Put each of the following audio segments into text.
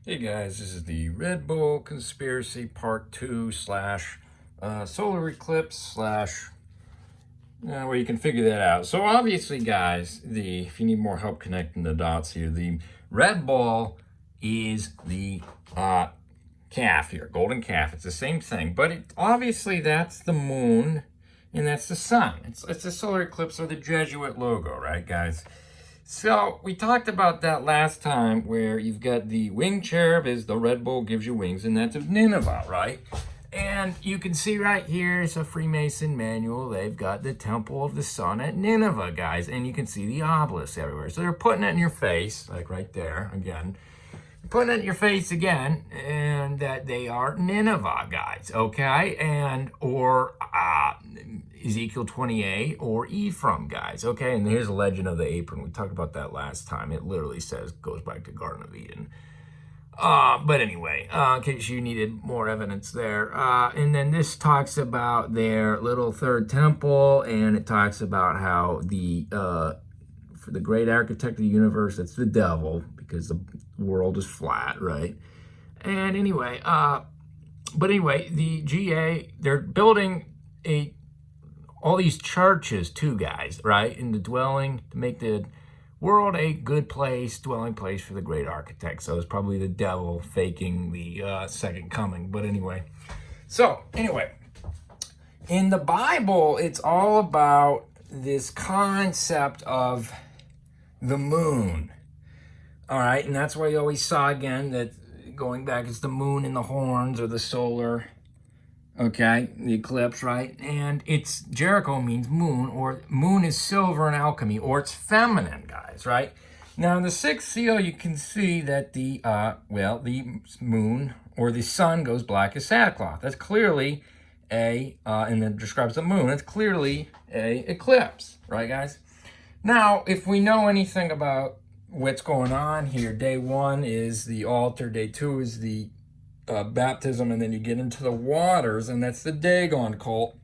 Hey guys, this is the Red Bull Conspiracy Part 2 slash solar eclipse slash where you can figure that out. So obviously guys, if you need more help connecting the dots here, the red ball is the calf here, golden calf. It's the same thing, but obviously that's the moon and that's the sun. It's the solar eclipse or the Jesuit logo, right guys? So we talked about that last time where you've got the winged cherub is the Red Bull gives you wings, and that's of Nineveh, right? And you can see right here, it's a Freemason manual. They've got the Temple of the Sun at Nineveh, guys, and you can see the obelisk everywhere. So they're putting it in your face, like right there, again. Putting it in your face again, and that they are Nineveh, guys, okay? And, or Ezekiel 28 or Ephraim, guys, okay? And here's a legend of the apron. We talked about that last time. It literally goes back to Garden of Eden. But anyway, in case you needed more evidence there. And then this talks about their little third temple, and it talks about how for the great architect of the universe, that's the devil, because the world is flat, right? And anyway, the GA, they're building all these churches too, guys, right? In the dwelling to make the world a good place, dwelling place for the great architect. So it's probably the devil faking the second coming. But anyway, in the Bible, it's all about this concept of the moon. All right, and that's why you always saw again that going back, it's the moon and the horns or the solar, okay, the eclipse, right? And it's Jericho means moon, or moon is silver in alchemy, or it's feminine, guys, right? Now in the sixth seal, you can see that the moon or the sun goes black as sackcloth. That's clearly and it describes the moon. It's clearly a eclipse, right, guys? Now, if we know anything about what's going on here, day 1 is the altar, day 2 is the baptism, and then you get into the waters, and that's the Dagon Cult,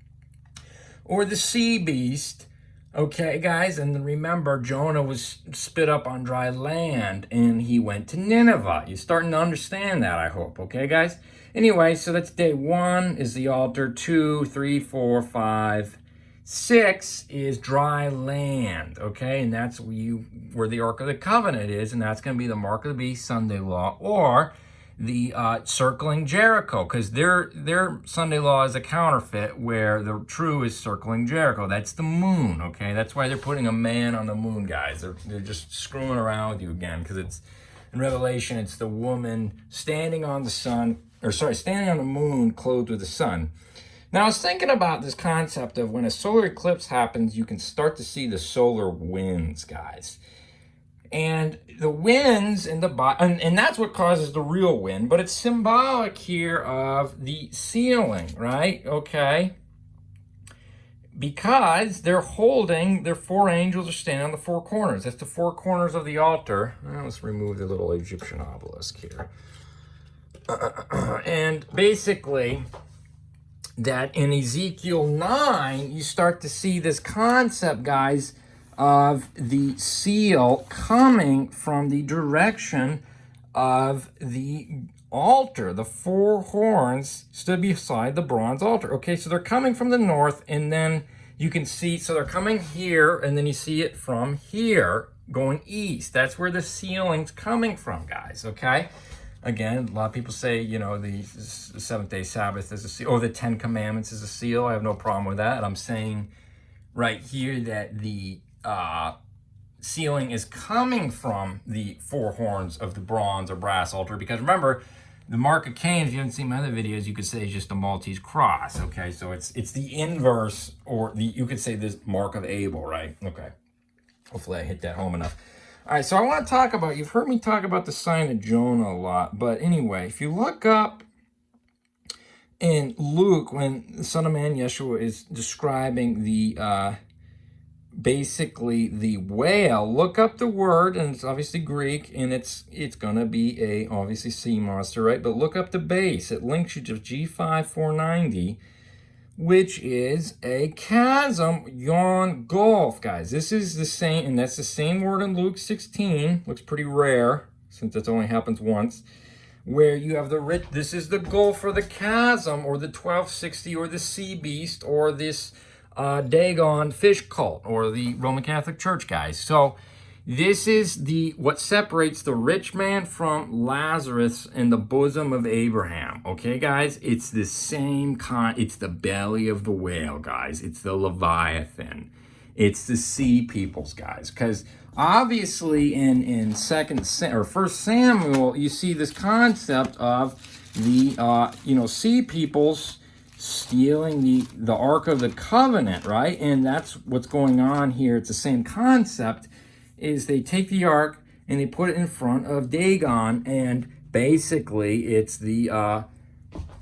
or the sea beast, okay, guys? And then remember, Jonah was spit up on dry land, and he went to Nineveh. You're starting to understand that, I hope, okay, guys? Anyway, so that's day 1 is the altar, 2, 3, 4, 5, 6 is dry land, okay? And that's where the Ark of the Covenant is, and that's going to be the Mark of the Beast Sunday Law, or the circling Jericho, because their Sunday Law is a counterfeit, where the true is circling Jericho. That's the moon, okay? That's why they're putting a man on the moon, guys. They're just screwing around with you again, because it's in Revelation, it's the woman standing on the standing on the moon, clothed with the sun. Now, I was thinking about this concept of when a solar eclipse happens, you can start to see the solar winds, guys. And the winds and that's what causes the real wind, but it's symbolic here of the sealing, right? Okay. Because their 4 angels are standing on the 4 corners. That's the 4 corners of the altar. Let's remove the little Egyptian obelisk here. And basically, that in Ezekiel 9, you start to see this concept, guys, of the seal coming from the direction of the altar. The 4 horns stood beside the bronze altar. Okay, so they're coming from the north, and then you can see, so they're coming here, and then you see it from here going east. That's where the sealing's coming from, guys, okay? Again, a lot of people say, the 7th-day Sabbath is a seal, or the 10 Commandments is a seal. I have no problem with that. I'm saying right here that the sealing is coming from the 4 horns of the bronze or brass altar, because remember, the mark of Cain, if you haven't seen my other videos, you could say is just a Maltese cross, okay? So it's the inverse, or you could say this mark of Abel, right? Okay. Hopefully I hit that home enough. All right, so I want to talk about, you've heard me talk about the sign of Jonah a lot, but anyway, if you look up in Luke, when the Son of Man, Yeshua, is describing basically the whale, look up the word, and it's obviously Greek, and it's going to be obviously sea monster, right? But look up the base. It links you to G5490, which is a chasm, yawn, gulf, guys. This is the same, and that's the same word in Luke 16. Looks pretty rare, since it only happens once. where you have the rich. This is the Gulf or the chasm or the 1260 or the sea beast or this Dagon fish cult or the Roman Catholic Church guys. So this is what separates the rich man from Lazarus in the bosom of Abraham. Okay, guys? It's the same it's the belly of the whale, guys. It's the Leviathan. It's the sea peoples, guys. Because obviously in First Samuel, you see this concept of the sea peoples stealing the Ark of the Covenant, right? And that's what's going on here. It's the same concept. Is they take the ark and they put it in front of Dagon, and basically it's the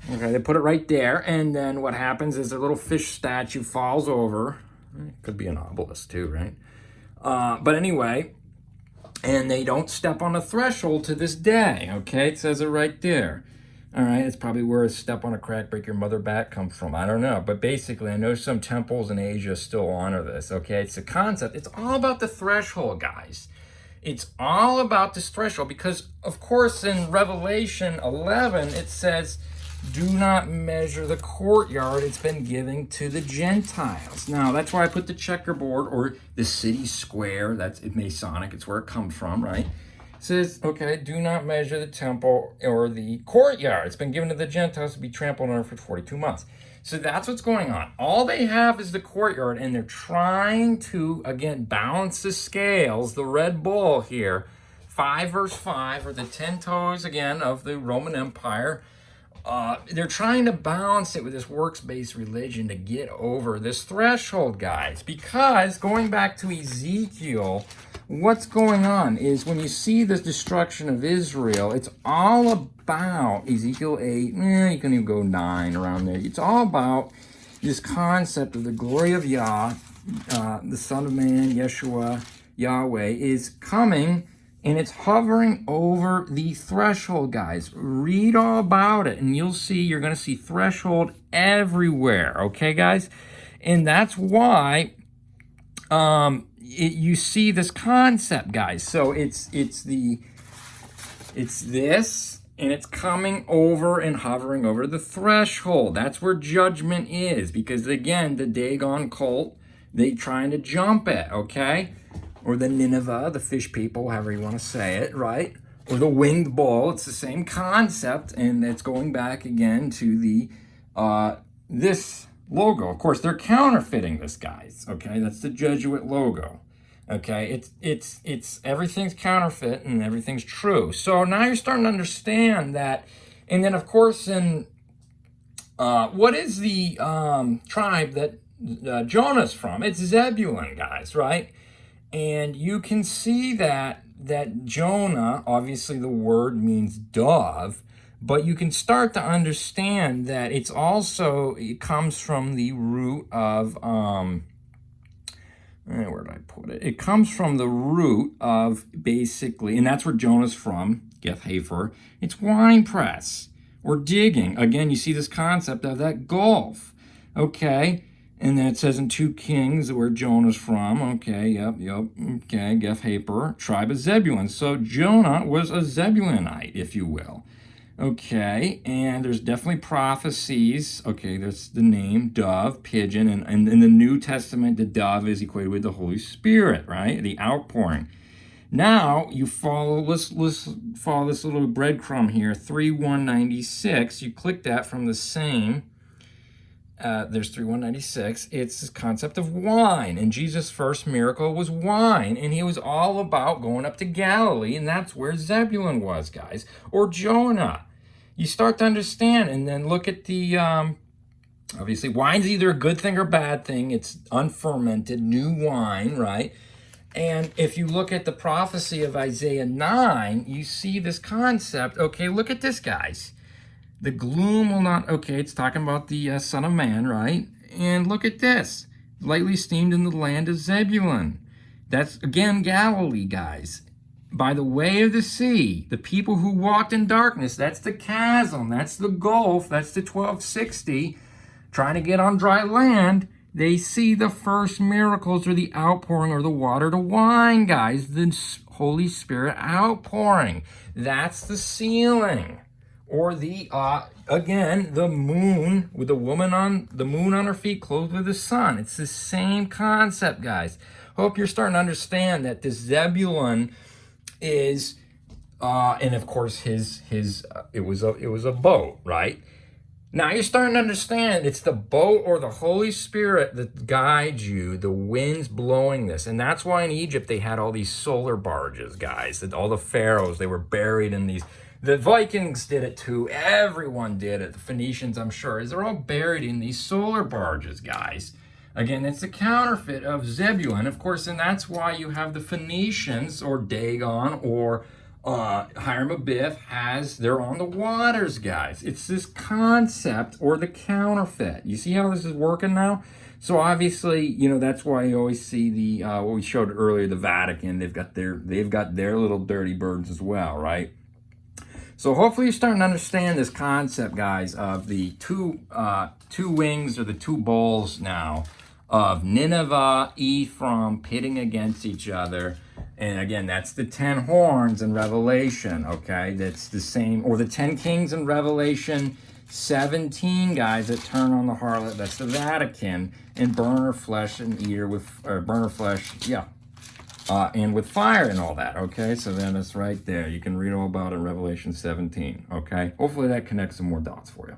they put it right there, and then what happens is a little fish statue falls over. It could be an obelisk too, right? But anyway, and they don't step on the threshold to this day. Okay, it says it right there. All right, it's probably where a step on a crack, break your mother back comes from. I don't know. But basically, I know some temples in Asia still honor this, okay? It's a concept. It's all about the threshold, guys. It's all about this threshold because, of course, in Revelation 11, it says, do not measure the courtyard. It's been given to the Gentiles. Now, that's why I put the checkerboard or the city square. That's Masonic. It's where it comes from, right? Says, okay, do not measure the temple or the courtyard. It's been given to the Gentiles to be trampled on for 42 months. So that's what's going on. All they have is the courtyard, and they're trying to, again, balance the scales, the Red Bull here. 5 verse 5, or the 10 toes, again, of the Roman Empire. They're trying to balance it with this works-based religion to get over this threshold, guys. Because, going back to Ezekiel, what's going on is when you see this destruction of Israel, it's all about Ezekiel 8, you can even go 9 around there. It's all about this concept of the glory of Yah, the Son of Man, Yeshua, Yahweh, is coming, and it's hovering over the threshold, guys. Read all about it, and you'll see, you're going to see threshold everywhere, okay, guys? And that's why you see this concept, guys. So it's this, and it's coming over and hovering over the threshold. That's where judgment is, because again, the Dagon Cult, they trying to jump it, okay? Or the Nineveh, the fish people, however you want to say it, right? Or the winged bull. It's the same concept, and it's going back again to the this logo. Of course, they're counterfeiting this, guys. Okay, that's the Jesuit logo. Okay, it's everything's counterfeit and everything's true. So now you're starting to understand that. And then, of course, in what is the tribe that Jonah's from? It's Zebulun, guys, right? And you can see that Jonah, obviously the word means dove, but you can start to understand that it comes from the root of, where did I put it? It comes from the root of basically, and that's where Jonah's from, Geth Hafer. It's wine press or digging. Again, you see this concept of that gulf, okay? And then it says in 2 Kings where Jonah's from. Okay, yep. Okay, Geth Hafer, tribe of Zebulun. So Jonah was a Zebulunite, if you will. Okay, and there's definitely prophecies. Okay, that's the name, dove, pigeon. And in the New Testament, the dove is equated with the Holy Spirit, right? The outpouring. Now, you follow, let's follow this little breadcrumb here, 3:196. You click that from the same. There's 3:196. It's this concept of wine, and Jesus' first miracle was wine, and he was all about going up to Galilee, and that's where Zebulun was, guys, or Jonah. You start to understand, and then look at the obviously wine's either a good thing or bad thing. It's unfermented new wine, right? And if you look at the prophecy of Isaiah 9, you see this concept. Okay, look at this, guys. The gloom will not, okay, it's talking about the Son of Man, right? And look at this, lightly esteemed in the land of Zebulun. That's, again, Galilee, guys. By the way of the sea, the people who walked in darkness, that's the chasm, that's the gulf, that's the 1260, trying to get on dry land. They see the first miracles or the outpouring or the water to wine, guys. The Holy Spirit outpouring. That's the sealing. or the again, the moon, with the woman on the moon on her feet, clothed with the sun. It's the same concept, guys. Hope you're starting to understand that this Zebulun is, and of course it was a boat, right? Now you're starting to understand it's the boat or the Holy Spirit that guides you, the winds blowing this. And that's why in Egypt they had all these solar barges, guys. That all the pharaohs, they were buried in these. The Vikings did it too. Everyone did it. The Phoenicians, I'm sure, they're all buried in these solar barges, guys. Again, it's the counterfeit of Zebulun, of course, and that's why you have the Phoenicians or Dagon or Hiram Abiff they're on the waters, guys. It's this concept or the counterfeit. You see how this is working now? So obviously, you know, that's why you always see the what we showed earlier, the Vatican. They've got their little dirty birds as well, right? So hopefully you're starting to understand this concept, guys, of the two wings or the two bowls now of Nineveh, Ephraim pitting against each other. And again, that's the 10 horns in Revelation, okay? That's the same, or the 10 kings in Revelation 17, guys, that turn on the harlot. That's the Vatican. And burn her flesh and eat her with, or burn her flesh, yeah. And with fire and all that, okay? So then it's right there. You can read all about it in Revelation 17, okay? Hopefully that connects some more dots for you.